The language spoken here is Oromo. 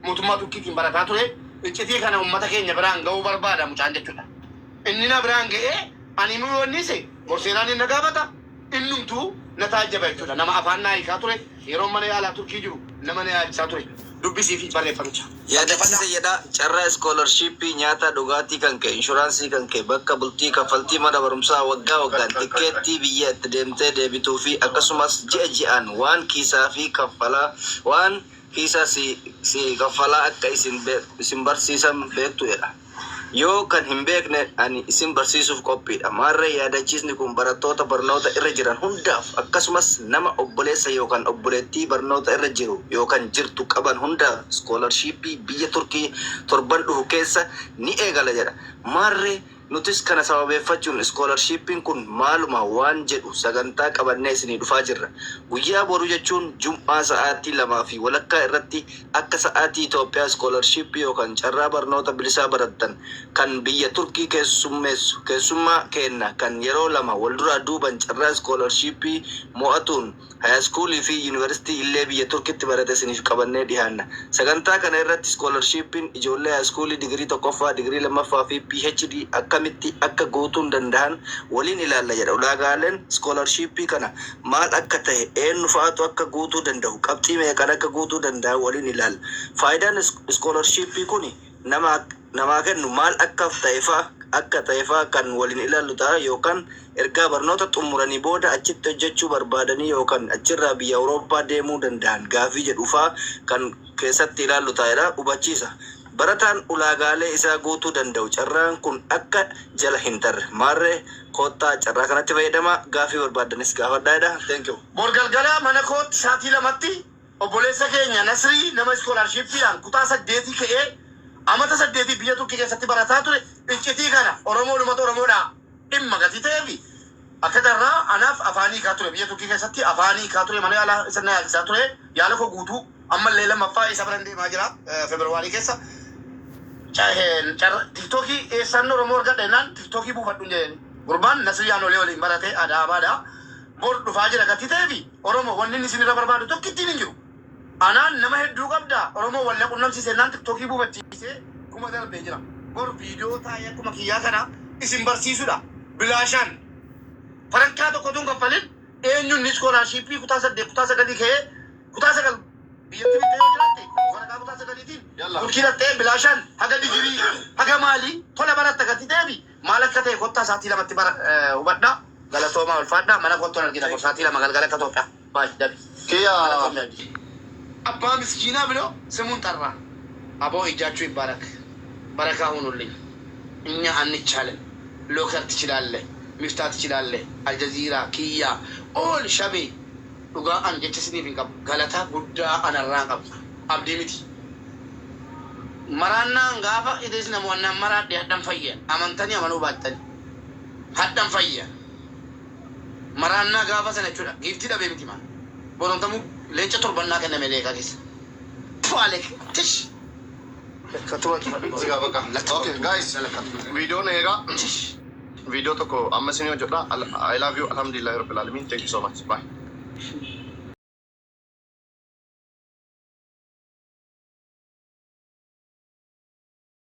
mootummaa Turkiitiin barataa ture. Iccitii kana uummata keenya biraan ga'uu barbaada mucaan jechuudha. Inni na biraan ga'ee ani muyoonnise gorseenaan inni gaafata innumtuu na taajjaba jechuudha. Nama afaan naa hiikaa ture yeroo mana yaalaa Turkii jiru nama na yaalchisaa ture. Dubbisii fi barreeffamicha. Yaadachiisa jedha carraa iskoolarshipii nyaata dhugaatii kan ka'e inshuraansii kan ka'e bakka bultii kaffaltii mana barumsaa waggaa waggaan tikeettii biyya itti deemtee deebituu fi akkasumas ji'a ji'aan waan kiisaa fi kaffalaa waan kiisaa si kaffalaa akka isin barsiisan beektu jedha. Yoo kan hin beekne ani isin barsiisuuf qophiidha. Maarree yaadachiisni kun barattoota barnoota irra jiran hundaaf akkasumas nama obboleessa yookaan obboleettii barnoota irra jiru yookaan jirtu qaban hundaaf iskoolarshipii biyya Turkii torban dhufu keessa ni eegala jedha. Maarree nutis kana sababeeffachuun iskoolarshippiin kun maaluma waan jedhu sagantaa qabannee isinii dhufaa jirra. Guyyaa boru jechuun Jum'aa sa'aatii 2:00 irratti akka sa'aatii Itoophiyaa iskoolarshipii yookaan carraa barnoota bilisaa barattan kan biyya Turkii keessummaa kenna kan yeroo 2 wal duraa duuban carraa iskoolarshipii mo'atuun haayaskuulii fi yuunivarsiitii illee biyya Turkiitti barate isiniif qabannee dhiyaanna. Sagantaa kana irratti iskoolarshippiin ijoollee haayaskuulii digirii 1ffaa, digirii 2ffaa fi PhD akkamitti akka guutuun danda'an waliin ilaalla jedha. Ulaagaaleen iskoolarshipii kana maal akka ta'e eenyu fa'aatu akka guutuu danda'u qabxii meeqan akka guutuu danda'an waliin ilaalla. Faayidaan iskoolarshipii kun namaa kennu maal akka ta'eefaa kan waliin ilaallu ta'a yookaan ergaa barnoota xumuranii booda achitti hojjechuu barbaadanii yookaan achirraa biyya Awurooppaa deemuu danda'an gaafii jedhufaa kan keessatti ilaallu ta'edha. Hubachiisa. Barataan ulaagaalee isaa guutuu danda'u carraan kun akka jala hin tarre. Maarree koottaa carraa kanatti fayyadama gaafii barbaadanis gaafadhaadha. Thank you. Borgalgala mana kootti sa'aatii 2tti obboleessa keenya Nasrii nama iskoolarshippiidhaan kutaa 8 ka'ee amata 8 biyya Turkii keessatti barataa ture. Iccitii kana Oromoodhumatu Oromoodhaa dhimma gatii ta'eefi akka darraa anaaf afaanii kaa ture biyya Turkii keessatti afaanii kaa ture mana yaalaa isa na yaalchisaa ture yaala koo guutuu ammallee lammaffaa isa biran deemaa jira Februaarii keessa. Tiktokii eessaan Oromoo argadheenaan tiktokii buufadhuun jedhani. Gurbaan Nasriyaan olee waliin baratee Adaabaadhaa bor dhufaa jira gatii ta'eefi Oromoo wanni inni isinirra barbaadu tokko ittiin hin jiru. Anaan nama hedduu qabda Oromoo wallee qunnamsiisennaan tiktokii buufachiisee kuma darbee jira. Bor viidiyoo taa'ee akkuma kiyyaa kana isin barsiisudha. Bilaashaan farankaa tokko tun kaffalin eenyuun iskoolarshipii kutaa 8 kutaa 9 ka'ee kutaa 9 biyyatti bittee yoo jiraatte farankaa kutaa 9tiin Turkii dhattee bilaashaan haga digirii haga maalii tola baratta gatii ta'eefi maal akka ta'e kottaa sa'aatii 2tti hubadhaa. Galatoomaa ulfaadhaa mana kottoon argita sa'aatii 2 galgala akka Itoophiyaa. Baay'ee dabi. Kiyyaa Abbaa miskiinaa ብሎ ስሙን ጠራ። አቦ እጃችሁ ይባረክ በረካ ሁኑልኝ። እኛ አንቻለን። ሎከር ትችላለህ፣ ሚፍታት ትችላለህ። አልጀዚራ ኪያ ኦል ሸቤ ዱጋ አንጀች ስኒፍ ቀብ ገለታ ጉዳ አነራ ቀብ አብዲ ሚቲ መራና ጋፋ ኢዴስ ነሞና መራ ዲያዳን ፈየ አመንተኒ አመኑ ባጠን ሀዳን ፈየ መራና ጋፋ ሰነቹዳ ጊፍቲ ደቤ ሚቲ ማን ቦሮንተሙ ለንጨ ቶርበና ከነ መሌካ ኪስ ፋለክ ትሽ Okay guys, video na ega. Video to ko amma sinyo jodha. I love you. Alhamdulillah rabbil alamin. Thank you so much. Bye.